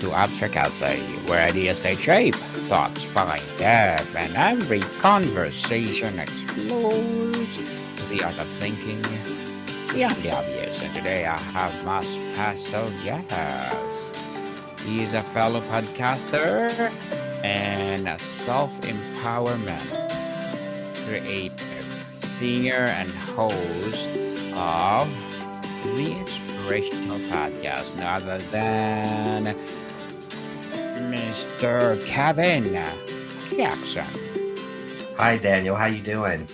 to Abstract Essay, where ideas take shape, thoughts find depth, and every conversation explores the art of thinking beyond the obvious. And today I have my special guest. He is a fellow podcaster and a self-empowerment creative, singer, and host of the Inspirational Podcast, none other than Mr. Kevin Jackson. Hi Daniel, how you doing?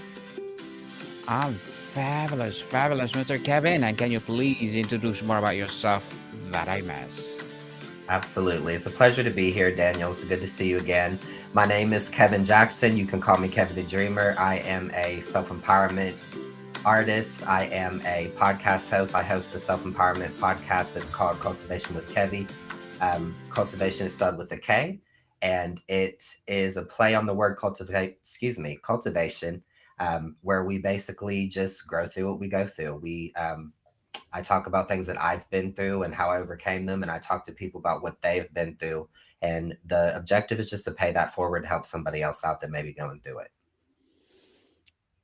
I'm fabulous, fabulous, Mr. Kevin. And can you please introduce more about yourself that I miss? Absolutely. It's a pleasure to be here, Daniel. It's good to see you again. My name is Kevin Jackson. You can call me Kevie The Dreamer. I am a self-empowerment artist. I am a podcast host. I host the self-empowerment podcast that's called Cultivation with Kevie. Cultivation is spelled with a K, and it is a play on the word cultivation, where we basically just grow through what we go through. I talk about things that I've been through and how I overcame them, and I talk to people about what they've been through. And the objective is just to pay that forward to help somebody else out that may be going through it.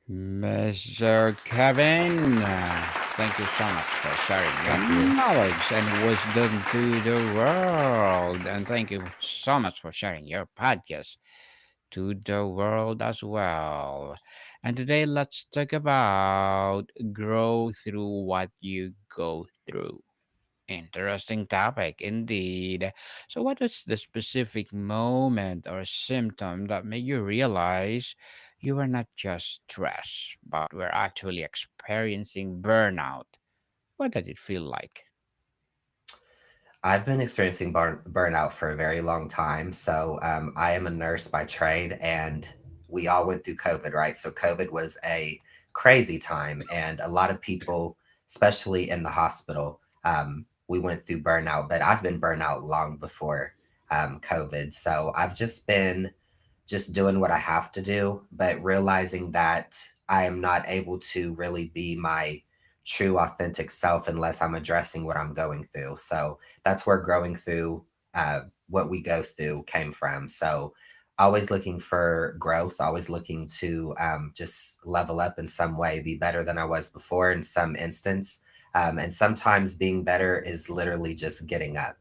Mr. Kevin, thank you so much for sharing your Thank you. knowledge and wisdom to the world. And thank you so much for sharing your podcast to the world as well. And today, let's talk about grow through what you go through. Interesting topic indeed. So, what was the specific moment or symptom that made you realize you were not just stressed, but were actually experiencing burnout? What did it feel like? I've been experiencing burnout for a very long time. So I am a nurse by trade, and we all went through COVID, right? So COVID was a crazy time, and a lot of people, especially in the hospital, we went through burnout. But I've been burnout long before COVID. So I've just been just doing what I have to do, but realizing that I am not able to really be my true authentic self unless I'm addressing what I'm going through. So that's where growing through what we go through came from. So always looking for growth, always looking to just level up in some way, be better than I was before in some instance. And sometimes being better is literally just getting up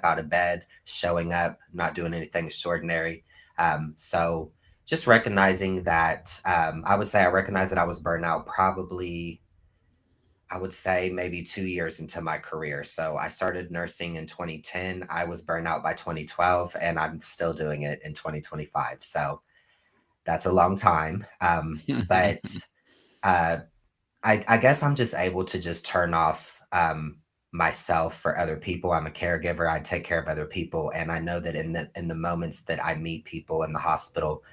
out of bed, showing up, not doing anything extraordinary. So just recognizing that, I would say I recognized that I was burnt out probably, I would say maybe 2 years into my career. So I started nursing in 2010. I was burnt out by 2012, and I'm still doing it in 2025. So that's a long time. But uh, I guess I'm just able to just turn off myself for other people. I'm a caregiver. I take care of other people, and I know that in the moments that I meet people in the hospital,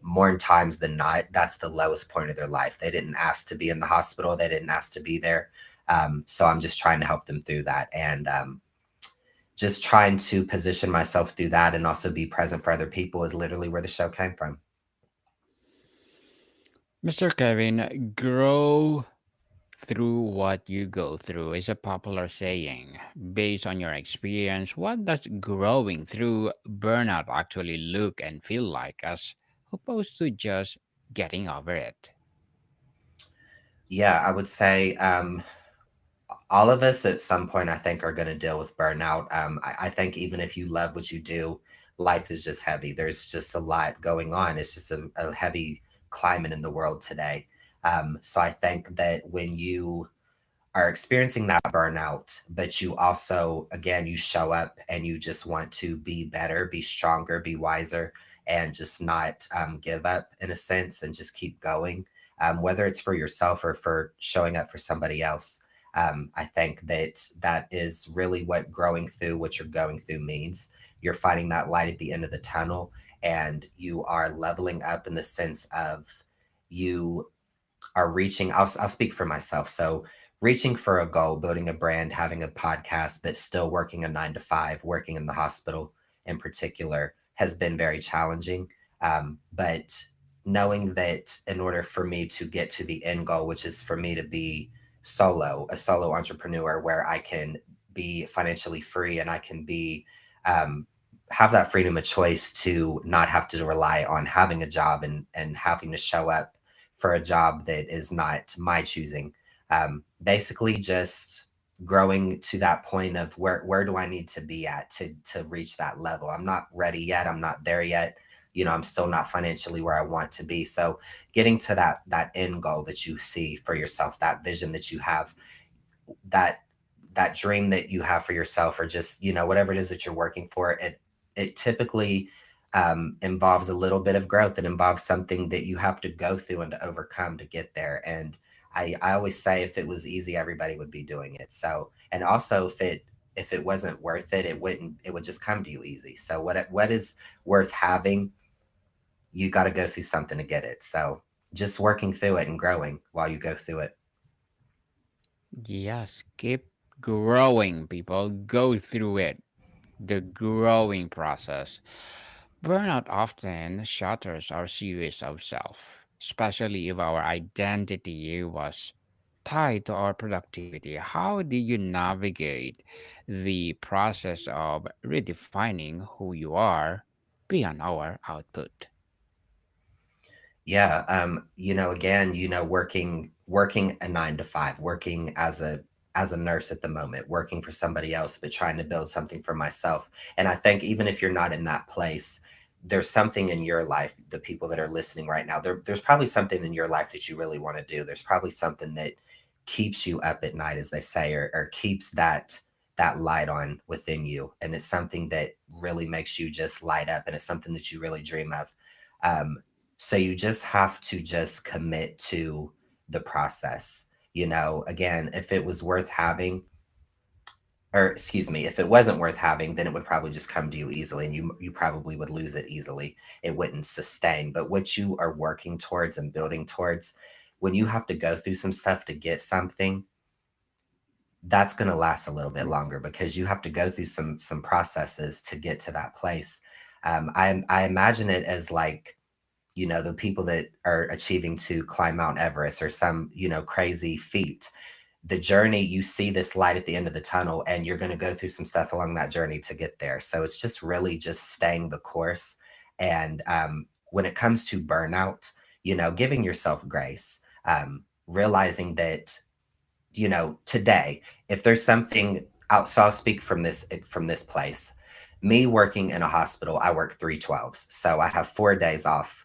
more times than not, that's the lowest point of their life. They didn't ask to be in the hospital. They didn't ask to be there. So I'm just trying to help them through that, and just trying to position myself through that, and also be present for other people is literally where the show came from. Mr. Kevin, grow through what you go through is a popular saying. Based on your experience, what does growing through burnout actually look and feel like as opposed to just getting over it? Yeah, I would say all of us at some point, I think, are going to deal with burnout. I think even if you love what you do, life is just heavy. There's just a lot going on. It's just a heavy climate in the world today. So I think that when you are experiencing that burnout, but you also, again, you show up and you just want to be better, be stronger, be wiser, and just not give up in a sense and just keep going, whether it's for yourself or for showing up for somebody else. I think that that is really what growing through what you're going through means. You're finding that light at the end of the tunnel, and you are leveling up in the sense of you are reaching. I'll speak for myself. So reaching for a goal, building a brand, having a podcast, but still working a 9 to 5, working in the hospital in particular has been very challenging. But knowing that in order for me to get to the end goal, which is for me to be a solo entrepreneur where I can be financially free and I can be um, have that freedom of choice to not have to rely on having a job and having to show up for a job that is not my choosing. Basically, just growing to that point of where do I need to be at to reach that level. I'm not ready yet. I'm not there yet. I'm still not financially where I want to be. So getting to that end goal that you see for yourself, that vision that you have, that that dream that you have for yourself, or just whatever it is that you're working for, it typically involves a little bit of growth. It involves something that you have to go through and to overcome to get there. And I always say, if it was easy, everybody would be doing it. So, and also, if it wasn't worth it, it would just come to you easy. So what is worth having, you got to go through something to get it. So just working through it and growing while you go through it. Yes, keep growing, people. Go through it. The growing process. Burnout often shatters our series of self, especially if our identity was tied to our productivity. How do you navigate the process of redefining who you are beyond our output? Yeah, again, working a 9 to 5, working as a nurse at the moment, working for somebody else, but trying to build something for myself. And I think even if you're not in that place, there's something in your life, the people that are listening right now, there's probably something in your life that you really want to do. There's probably something that keeps you up at night, as they say, or keeps that light on within you. And it's something that really makes you just light up, and it's something that you really dream of. Um, so you just have to just commit to the process. Again, if it was worth having, or excuse me, if it wasn't worth having, then it would probably just come to you easily, and you probably would lose it easily. It wouldn't sustain. But what you are working towards and building towards, when you have to go through some stuff to get something, that's going to last a little bit longer, because you have to go through some processes to get to that place. I imagine it as like, the people that are achieving to climb Mount Everest, or some, crazy feat. The journey, you see this light at the end of the tunnel, and you're going to go through some stuff along that journey to get there. So it's just really just staying the course. And when it comes to burnout, giving yourself grace, realizing that, today, if there's something out, so I'll speak from this place. Me working in a hospital, I work 3/12s, so I have 4 days off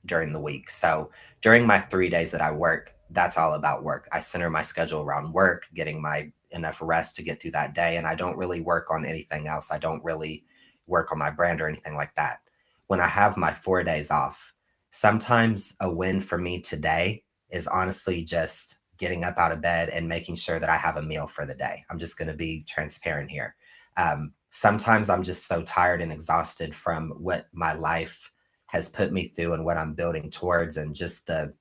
during the week. So during my 3 days that I work, that's all about work. I center my schedule around work, getting my enough rest to get through that day, and I don't really work on anything else. I don't really work on my brand or anything like that. When I have my 4 days off, sometimes a win for me today is honestly just getting up out of bed and making sure that I have a meal for the day. I'm just going to be transparent here. Sometimes I'm just so tired and exhausted from what my life has put me through and what I'm building towards, and just the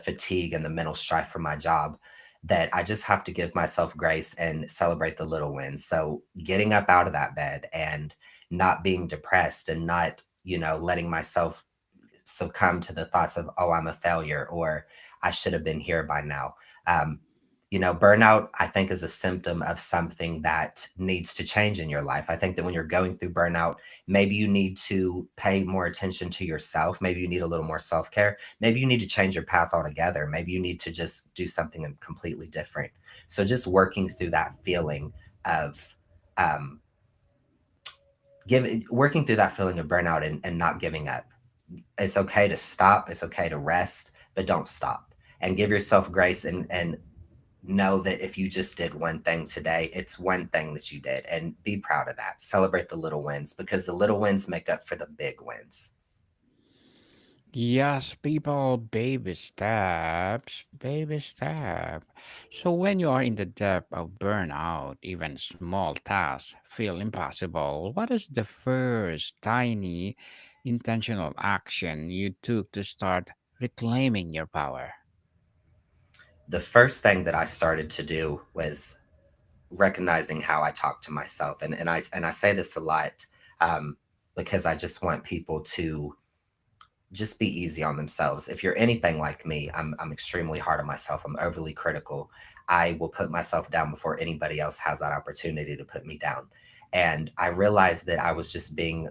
fatigue and the mental strife from my job, that I just have to give myself grace and celebrate the little wins. So getting up out of that bed and not being depressed, and not, letting myself succumb to the thoughts of, oh, I'm a failure, or I should have been here by now. Um, burnout, I think, is a symptom of something that needs to change in your life. I think that when you're going through burnout, maybe you need to pay more attention to yourself. Maybe you need a little more self care. Maybe you need to change your path altogether. Maybe you need to just do something completely different. So just working through that feeling of, um, working through that feeling of burnout, and not giving up. It's okay to stop. It's okay to rest, but don't stop, and give yourself grace, and know that if you just did one thing today, it's one thing that you did, and be proud of that. Celebrate the little wins, because the little wins make up for the big wins. Yes, people, baby steps, baby step. So when you are in the depth of burnout, even small tasks feel impossible. What is the first tiny intentional action you took to start reclaiming your power? The first thing that I started to do was recognizing how I talk to myself, and I say this a lot, um, because I just want people to just be easy on themselves. If you're anything like me, I'm extremely hard on myself. I'm overly critical. I will put myself down before anybody else has that opportunity to put me down. And I realized that I was just being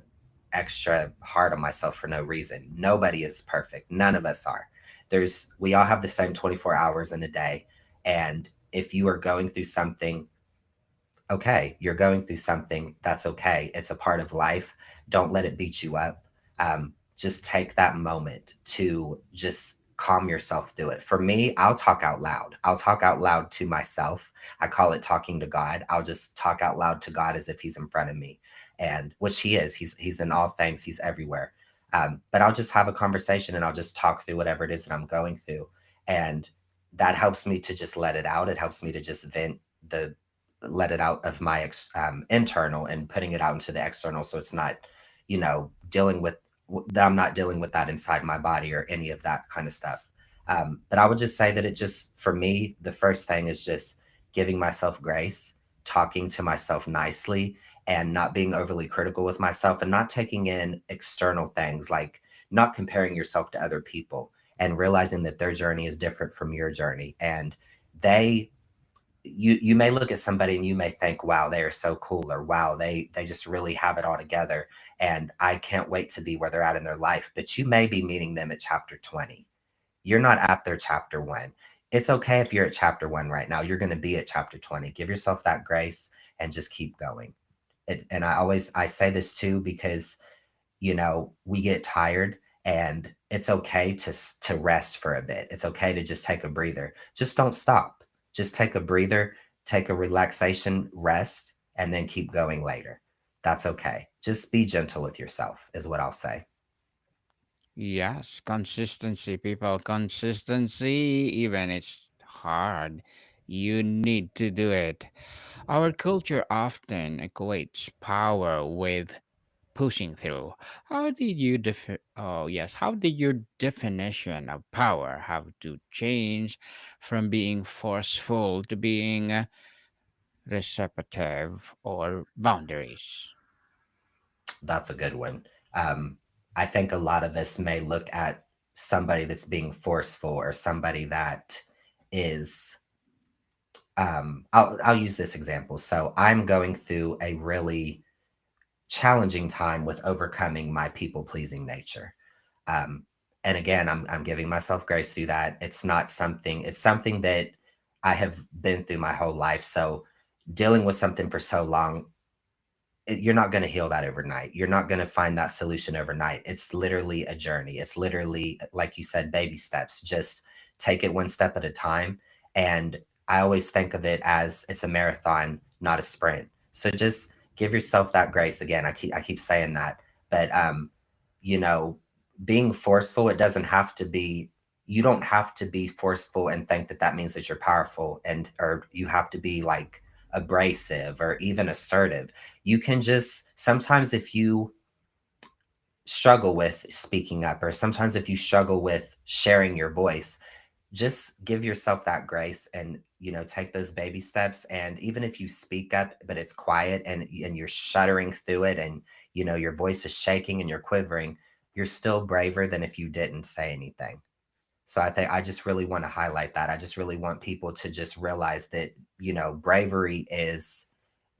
extra hard on myself for no reason. Nobody is perfect. None of us are. We all have the same 24 hours in a day. And if you are going through something, okay, you're going through something, that's okay. It's a part of life. Don't let it beat you up. Just take that moment to just calm yourself through it. For me, I'll talk out loud. I'll talk out loud to myself. I call it talking to God. I'll just talk out loud to God as if he's in front of me, and which he is. He's in all things. He's everywhere. But I'll just have a conversation and I'll just talk through whatever it is that I'm going through, and that helps me to just let it out. It helps me to just the let it out of my internal and putting it out into the external, so it's not, dealing with that. I'm not dealing with that inside my body or any of that kind of stuff. But I would just say that it just, for me, the first thing is just giving myself grace, talking to myself nicely, and not being overly critical with myself, and not taking in external things, like not comparing yourself to other people, and realizing that their journey is different from your journey. And they you may look at somebody and you may think, wow, they are so cool, or wow, they just really have it all together, and I can't wait to be where they're at in their life. But you may be meeting them at chapter 20. You're not at their chapter 1. It's okay if you're at chapter 1 right now. You're going to be at chapter 20. Give yourself that grace and just keep going. And I say this too because, we get tired, and it's okay to rest for a bit. It's okay to just take a breather. Just don't stop. Just take a breather, take a relaxation rest, and then keep going later. That's okay. Just be gentle with yourself is what I'll say. Yes, consistency, people, consistency, even it's hard. You need to do it. Our culture often equates power with pushing through. How did your definition of power have to change from being forceful to being receptive or boundaries? That's a good one. Um, I think a lot of us may look at somebody that's being forceful, or somebody that is, I'll use this example. So I'm going through a really challenging time with overcoming my people pleasing nature. Um, and again, I'm giving myself grace through that. It's something that I have been through my whole life. So dealing with something for so long, you're not going to heal that overnight. You're not going to find that solution overnight. It's literally a journey. It's literally, like you said, baby steps. Just take it one step at a time. And I always think of it as it's a marathon, not a sprint. So just give yourself that grace. Again, I keep saying that, but you know, being forceful, it doesn't have to be. You don't have to be forceful and think that that means that you're powerful, and or you have to be like abrasive or even assertive. You can just, sometimes if you struggle with speaking up, or sometimes if you struggle with sharing your voice, just give yourself that grace, and take those baby steps. And even if you speak up but it's quiet, and you're shuddering through it, and your voice is shaking and you're quivering, you're still braver than if you didn't say anything. So I think I just really want to highlight that. I just really want people to just realize that, bravery is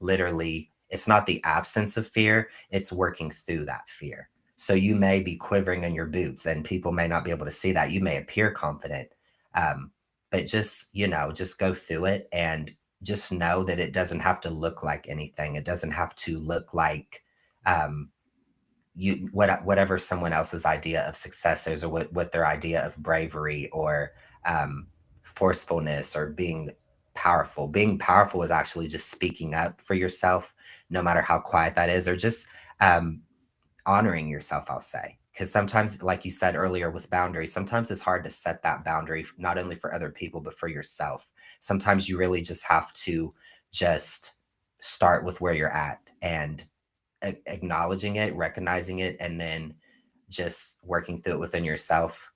literally, it's not the absence of fear, it's working through that fear. So you may be quivering in your boots and people may not be able to see that. You may appear confident. Um, but just, just go through it, and just know that it doesn't have to look like anything. It doesn't have to look like, um, whatever someone else's idea of success is, or what their idea of bravery, or um, forcefulness, or being powerful is actually just speaking up for yourself, no matter how quiet that is, or just um, honoring yourself, I'll say. Because sometimes, like you said earlier with boundaries, sometimes it's hard to set that boundary, not only for other people but for yourself. Sometimes you really just have to just start with where you're at, and acknowledging it, recognizing it, and then just working through it within yourself.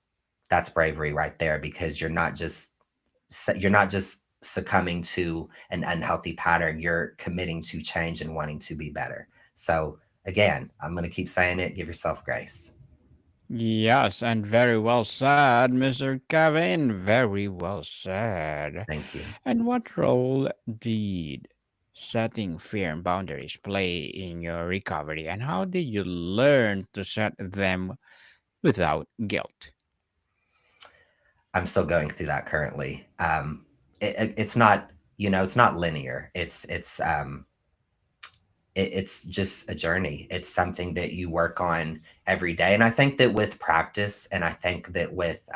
That's bravery right there, because you're not just succumbing to an unhealthy pattern. You're committing to change and wanting to be better. So again, I'm going to keep saying it. Give yourself grace. Yes, and very well said, Mr. Kevin. Very well said. Thank you. And what role did setting firm boundaries play in your recovery, and how did you learn to set them without guilt? I'm still going through that currently. It's not, it's not linear. It's just a journey. It's something that you work on every day. And I think that with practice, and I think that with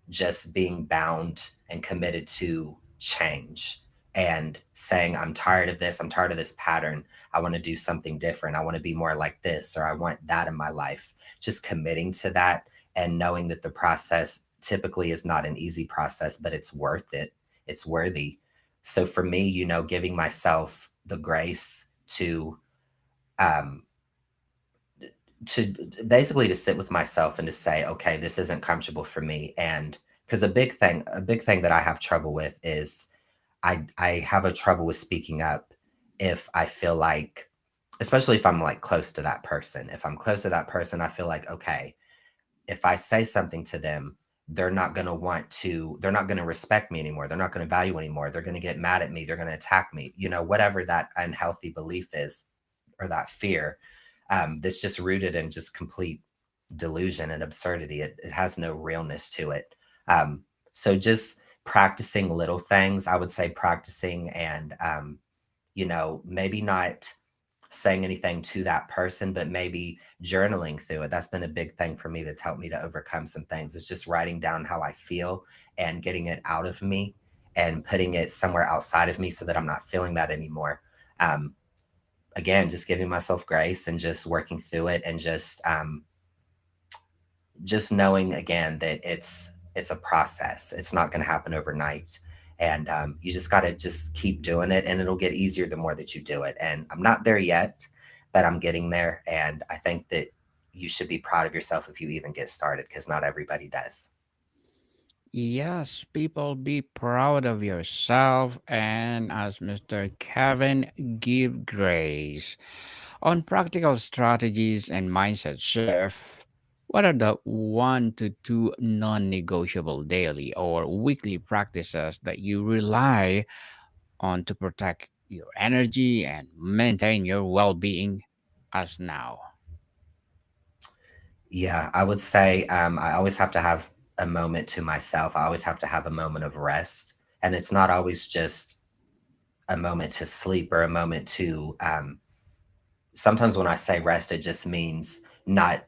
just being bound and committed to change and saying, I'm tired of this, I'm tired of this pattern. I want to do something different. I want to be more like this, or I want that in my life. Just committing to that and knowing that the process typically is not an easy process, but it's worth it. It's worthy. So for me, giving myself the grace um, to basically to sit with myself and to say, okay, this isn't comfortable for me. And because a big thing that I have trouble with is I have a trouble with speaking up if I feel like, especially if I'm like close to that person. If I'm close to that person, I feel like, okay, if I say something to them, they're not going to respect me anymore. They're not going to value anymore. They're going to get mad at me. They're going to attack me. Whatever that unhealthy belief is or that fear, that's just rooted in just complete delusion and absurdity. It has no realness to it. So just practicing little things, I would say practicing and, maybe not saying anything to that person, but maybe journaling through it. That's been a big thing for me that's helped me to overcome some things. It's just writing down how I feel and getting it out of me and putting it somewhere outside of me so that I'm not feeling that anymore. Um, Again, just giving myself grace and just working through it and just knowing again that it's a process. It's not going to happen overnight, and you just got to just keep doing it, and it'll get easier the more that you do it. And I'm not there yet, but I'm getting there, and I think that you should be proud of yourself if you even get started, because not everybody does. Yes, people, be proud of yourself, and as Mr. Kevin, give grace. On practical strategies and mindset shift, what are the 1 to 2 non negotiable daily or weekly practices that you rely on to protect your energy and maintain your well being as now? Yeah, I would say I always have to have a moment to myself. I always have to have a moment of rest, and it's not always just a moment to sleep or a moment to sometimes when I say rest, it just means not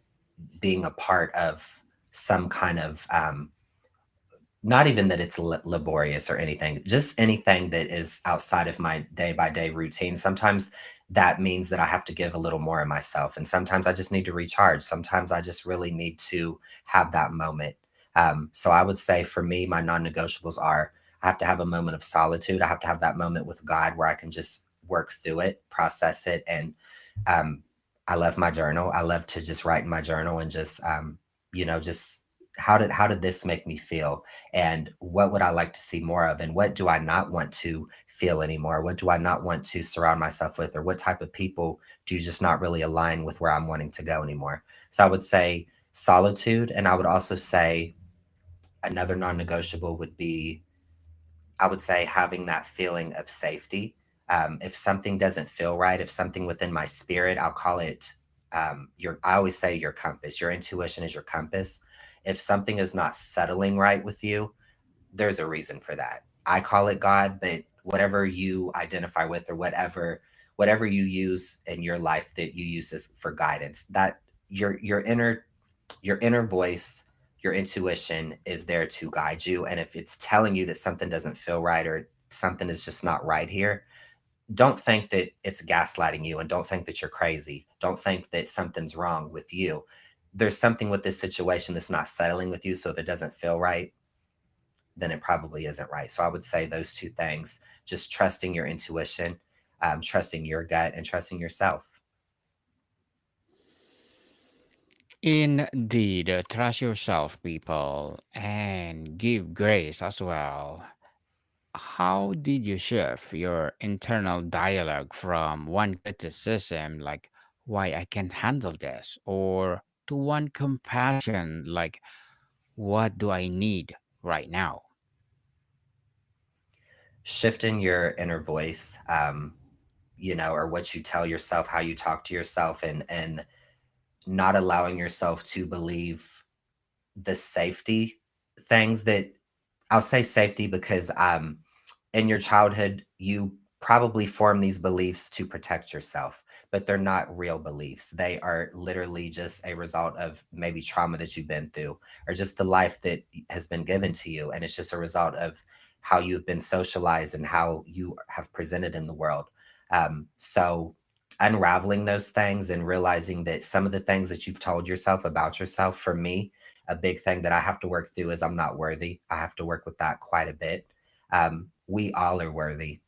being a part of some kind of not even that it's laborious or anything, just anything that is outside of my day by day routine. Sometimes that means that I have to give a little more of myself. And sometimes I just need to recharge. Sometimes I just really need to have that moment. So I would say for me, my non negotiables are I have to have a moment of solitude. I have to have that moment with God where I can just work through it, process it. And um, I love my journal. I love to just write in my journal and just, just how did this make me feel, and what would I like to see more of, and what do I not want to feel anymore, what do I not want to surround myself with, or what type of people do just not really align with where I'm wanting to go anymore. So I would say solitude, and I would also say another non-negotiable would be, I would say, having that feeling of safety. If something doesn't feel right, if something within my spirit, I'll call it I always say your compass, your intuition is your compass. If something is not settling right with you, there's a reason for that. I call it God, but whatever you identify with, or whatever you use in your life that you use as for guidance, that your inner voice, your intuition is there to guide you. And if it's telling you that something doesn't feel right or something is just not right here, don't think that it's gaslighting you, and don't think that you're crazy. Don't think that something's wrong with you. There's something with this situation that's not settling with you. So if it doesn't feel right, then it probably isn't right. So I would say those two things, just trusting your intuition, trusting your gut, and trusting yourself. Indeed, trust yourself, people, and give grace as well. How did you shift your internal dialogue from one criticism, like, why I can't handle this, or to one compassion, like, what do I need right now? shifting your inner voice, or what you tell yourself, how you talk to yourself, and not allowing yourself to believe the safety things that I'll say safety because in your childhood, you probably form these beliefs to protect yourself, but they're not real beliefs. They are literally just a result of maybe trauma that you've been through or just the life that has been given to you. And it's just a result of how you've been socialized and how you have presented in the world. So, unraveling those things and realizing that some of the things that you've told yourself about yourself, for me, a big thing that I have to work through is I'm not worthy. I have to work with that quite a bit. We all are worthy.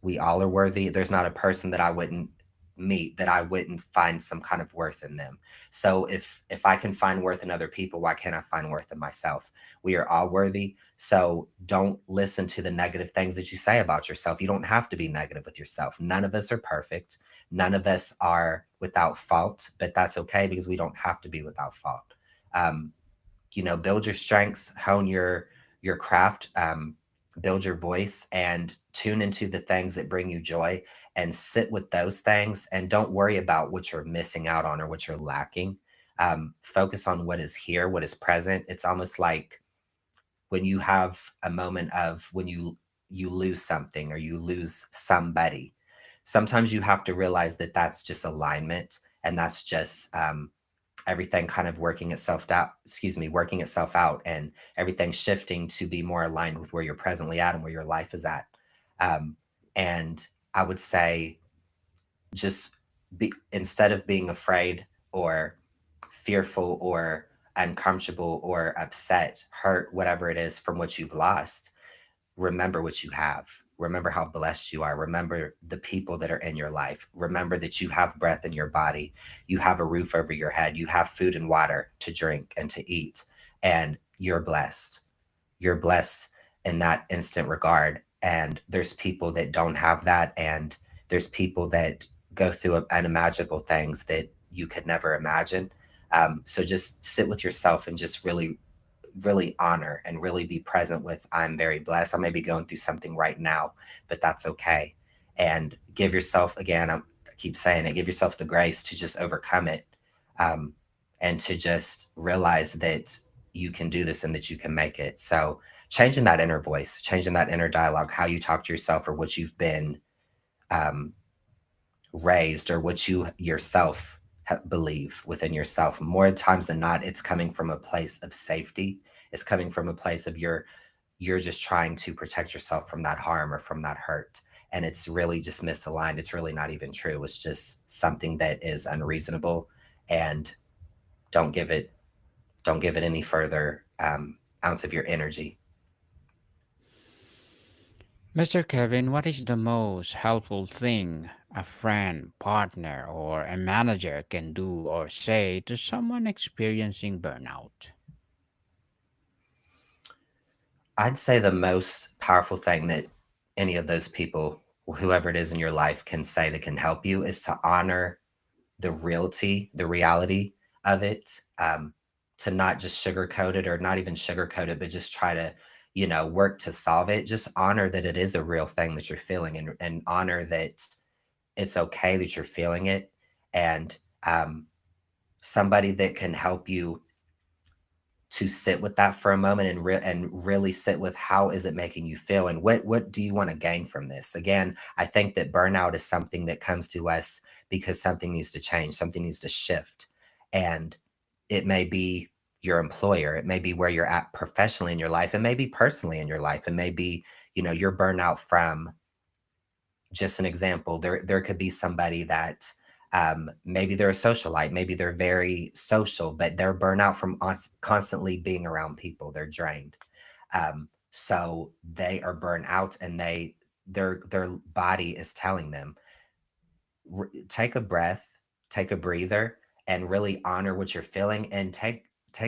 We all are worthy. There's not a person that I wouldn't meet that I wouldn't find some kind of worth in them. So if I can find worth in other people, why can't I find worth in myself? We are all worthy. So don't listen to the negative things that you say about yourself. You don't have to be negative with yourself. None of us are perfect. None of us are without fault, but that's okay because we don't have to be without fault. Um, build your strengths, hone your craft, build your voice, and tune into the things that bring you joy, and sit with those things, and don't worry about what you're missing out on or what you're lacking. Focus on what is here, what is present. It's almost like when you have a moment of when you lose something or you lose somebody. Sometimes you have to realize that that's just alignment, and that's just everything kind of working itself out, and everything shifting to be more aligned with where you're presently at and where your life is at. um, and I would say, just be, instead of being afraid or fearful or uncomfortable or upset, hurt, whatever it is from what you've lost, remember what you have. Remember how blessed you are. Remember the people that are in your life. Remember that you have breath in your body. You have a roof over your head. You have food and water to drink and to eat. And you're blessed. You're blessed in that instant regard. And there's people that don't have that. And there's people that go through unimaginable things that you could never imagine. So just sit with yourself and just really honor and really be present with, I'm very blessed. I may be going through something right now, but that's okay. And give yourself, again, I keep saying it, give yourself the grace to just overcome it, um, and to just realize that you can do this and that you can make it. So changing that inner voice, changing that inner dialogue, how you talk to yourself or what you've been um, raised or what you yourself believe within yourself, more times than not, it's coming from a place of safety. It's coming from a place of you're just trying to protect yourself from that harm or from that hurt, and it's really just misaligned. It's really not even true. It's just something that is unreasonable, and don't give it don't give it any further ounce of your energy. Mr. Kevin, what is the most helpful thing a friend, partner, or a manager can do or say to someone experiencing burnout? I'd say the most powerful thing that any of those people, whoever it is in your life, can say that can help you is to honor the reality of it, to not just sugarcoat it, or not even sugarcoat it, but just try to, work to solve it. Just honor that it is a real thing that you're feeling, and honor that it's okay that you're feeling it. And somebody that can help you to sit with that for a moment, and really sit with, how is it making you feel, and what do you want to gain from this. Again, I think that burnout is something that comes to us because something needs to change, something needs to shift. And it may be your employer, it may be where you're at professionally in your life, it may be personally in your life, it may be, you're burnout from, just an example, there could be somebody that, maybe they're a socialite, maybe they're very social, but they're burnt out from constantly being around people. They're drained, so they are burnt out, and their body is telling them, take a breath, take a breather, and really honor what you're feeling, and take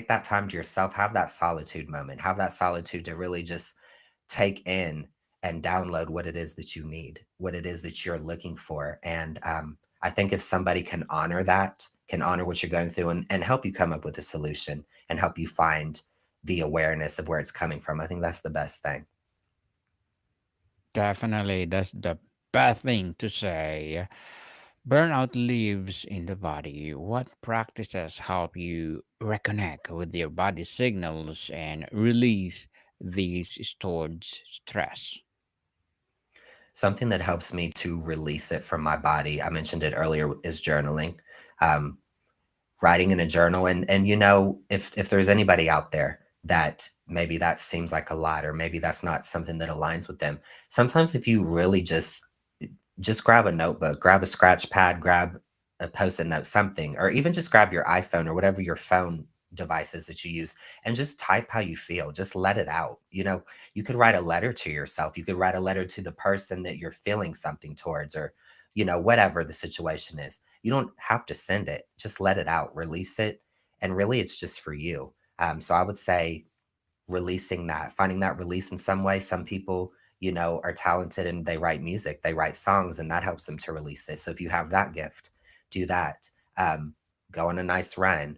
that time to yourself. Have that solitude moment. Have that solitude to really just take in and download what it is that you need, what it is that you're looking for. And I think if somebody can honor that, can honor what you're going through, and help you come up with a solution, and help you find the awareness of where it's coming from, I think that's the best thing. Definitely, that's the bad thing to say. Burnout lives in the body. What practices help you reconnect with your body signals and release these stored stress? Something that helps me to release it from my body, I mentioned it earlier, is journaling. Um, Writing in a journal, and if there's anybody out there that maybe that seems like a lot, or maybe that's not something that aligns with them, sometimes if you really just grab a notebook, grab a scratch pad, grab a post-it note, something, or even just grab your iPhone or whatever your phone devices that you use, and just type how you feel. Just let it out. You could write a letter to yourself. You could write a letter to the person that you're feeling something towards, or whatever the situation is. You don't have to send it. Just let it out, release it, and really, it's just for you. So I would say releasing that, finding that release in some way. Some people, are talented and they write music, they write songs, and that helps them to release it. So if you have that gift, do that. Go on a nice run,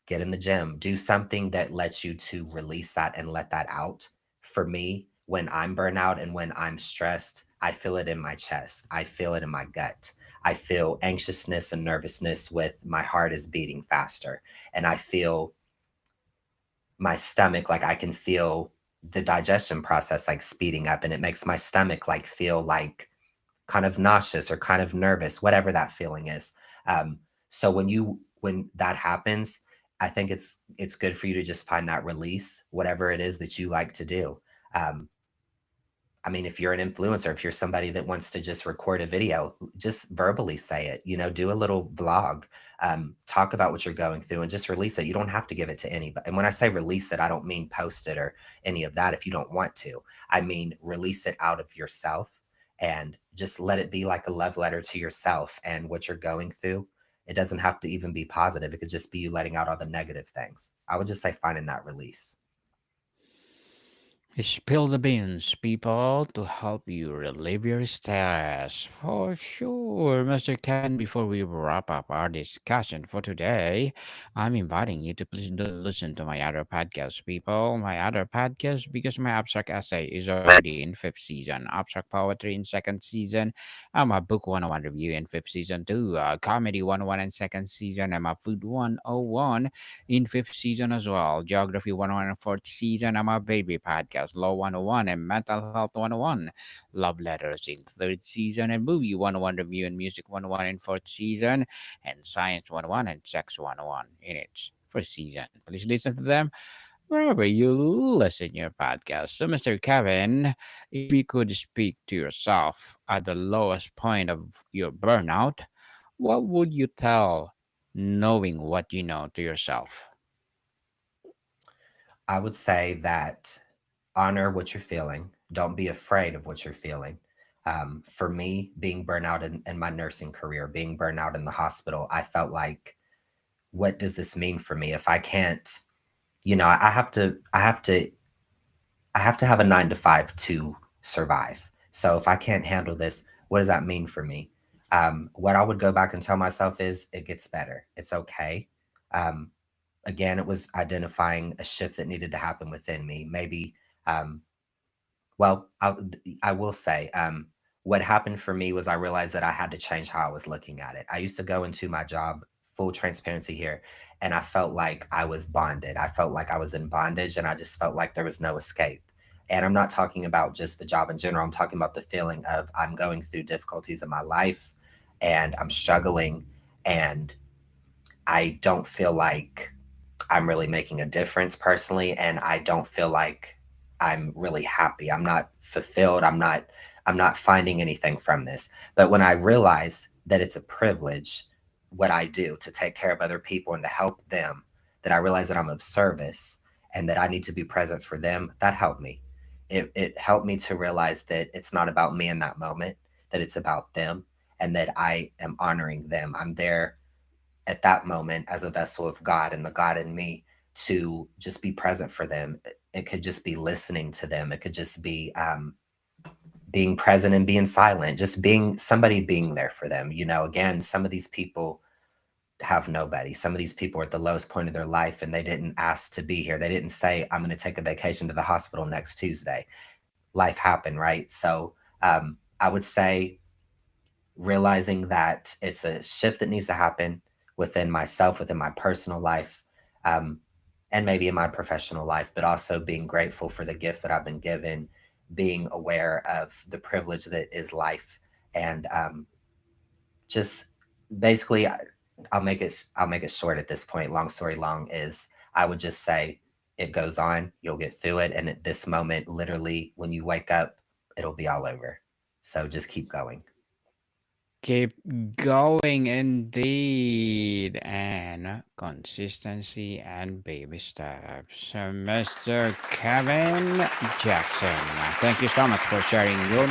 get in the gym, do something that lets you to release that and let that out. For me, when I'm burnout and when I'm stressed, I feel it in my chest. I feel it in my gut. I feel anxiousness and nervousness with my heart is beating faster. And I feel my stomach, like I can feel the digestion process like speeding up, and it makes my stomach like feel like kind of nauseous or kind of nervous, whatever that feeling is. So when that happens, I think it's good for you to just find that release, whatever it is that you like to do. Um, I mean, if you're an influencer, if you're somebody that wants to just record a video, just verbally say it, do a little vlog, talk about what you're going through and just release it. You don't have to give it to anybody. And when I say release it, I don't mean post it or any of that if you don't want to. I mean, release it out of yourself and just let it be like a love letter to yourself and what you're going through. It doesn't have to even be positive. It could just be you letting out all the negative things. I would just say finding that release. Spill the beans, people, to help you relieve your stress. For sure, Mr. Kevin, before we wrap up our discussion for today, I'm inviting you to please do listen to my other podcast, people. My other podcast, because my abstract essay is already in fifth season, abstract poetry in second season, I'm a book 101 review in fifth season too, comedy 101 in second season, I'm a food 101 in fifth season as well. Geography 101 and fourth season. I'm a baby podcast. Law 101 and mental health 101. Love letters in third season and movie 101 review and music 101 in fourth season and science 101 and sex 101 in its first season. Please listen to them wherever you listen your podcast. So, Mr. Kevin, if you could speak to yourself at the lowest point of your burnout, what would you tell knowing what you know to yourself? I would say that honor what you're feeling. Don't be afraid of what you're feeling. For me, being burnout in my nursing career, being burnout in the hospital, I felt like, what does this mean for me? If I can't, I have to have a 9 to 5 to survive. So if I can't handle this, what does that mean for me? What I would go back and tell myself is it gets better. It's okay. Um, Again, it was identifying a shift that needed to happen within me. Maybe, um, well, I will say, what happened for me was I realized that I had to change how I was looking at it. I used to go into my job, full transparency here, and I felt like I was bonded. I felt like I was in bondage, and I just felt like there was no escape. And I'm not talking about just the job in general. I'm talking about the feeling of I'm going through difficulties in my life and I'm struggling, and I don't feel like I'm really making a difference personally, and I don't feel like I'm really happy. I'm not fulfilled. I'm not finding anything from this. But when I realize that it's a privilege what I do to take care of other people and to help them, that I realize that I'm of service and that I need to be present for them, that helped me. It helped me to realize that it's not about me in that moment, that it's about them, and that I am honoring them. I'm there at that moment as a vessel of God and the God in me to just be present for them. It could just be listening to them. It could just be being present and being silent, just being somebody being there for them. Again, some of these people have nobody. Some of these people are at the lowest point of their life and they didn't ask to be here. They didn't say, I'm going to take a vacation to the hospital next Tuesday. life happen, right? So I would say realizing that it's a shift that needs to happen within myself, within my personal life, um, and maybe in my professional life, but also being grateful for the gift that I've been given, being aware of the privilege that is life, and just basically, I'll make it short at this point. Long story long is I would just say it goes on. You'll get through it, and at this moment, literally, when you wake up, it'll be all over. So just keep going. Keep going indeed, and consistency and baby steps. So, Mr. Kevin Jackson, thank you so much for sharing your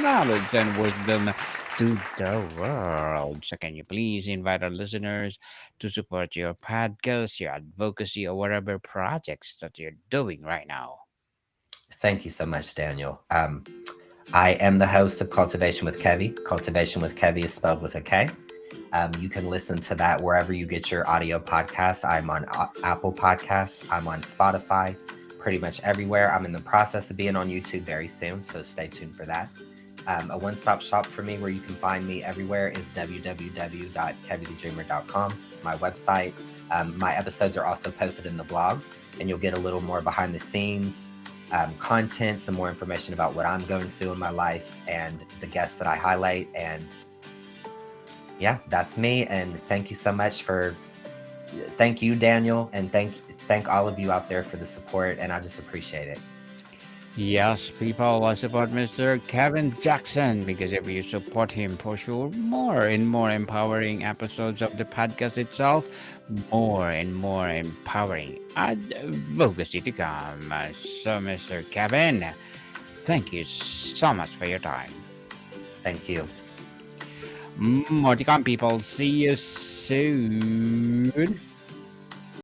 knowledge and wisdom to the world. So, can you please invite our listeners to support your podcast, your advocacy, or whatever projects that you're doing right now? Thank you so much, Daniel. I am the host of Cultivation with Kevie. Cultivation with Kevie is spelled with a K. You can listen to that wherever you get your audio podcasts. I'm on Apple Podcasts. I'm on Spotify, pretty much everywhere. I'm in the process of being on YouTube very soon, so stay tuned for that. A one-stop shop for me where you can find me everywhere is www.keviethedreamer.com. It's my website. My episodes are also posted in the blog, and you'll get a little more behind the scenes content, some more information about what I'm going through in my life and the guests that I highlight. And yeah, that's me. And thank you so much thank you, Daniel, and thank all of you out there for the support. And I just appreciate it. Yes, people will support Mr. Kevin Jackson because if you support him for sure, more and more empowering episodes of the podcast itself, more and more empowering advocacy to come. So, Mr. Kevin, thank you so much for your time. Thank you. More to come, people. See you soon.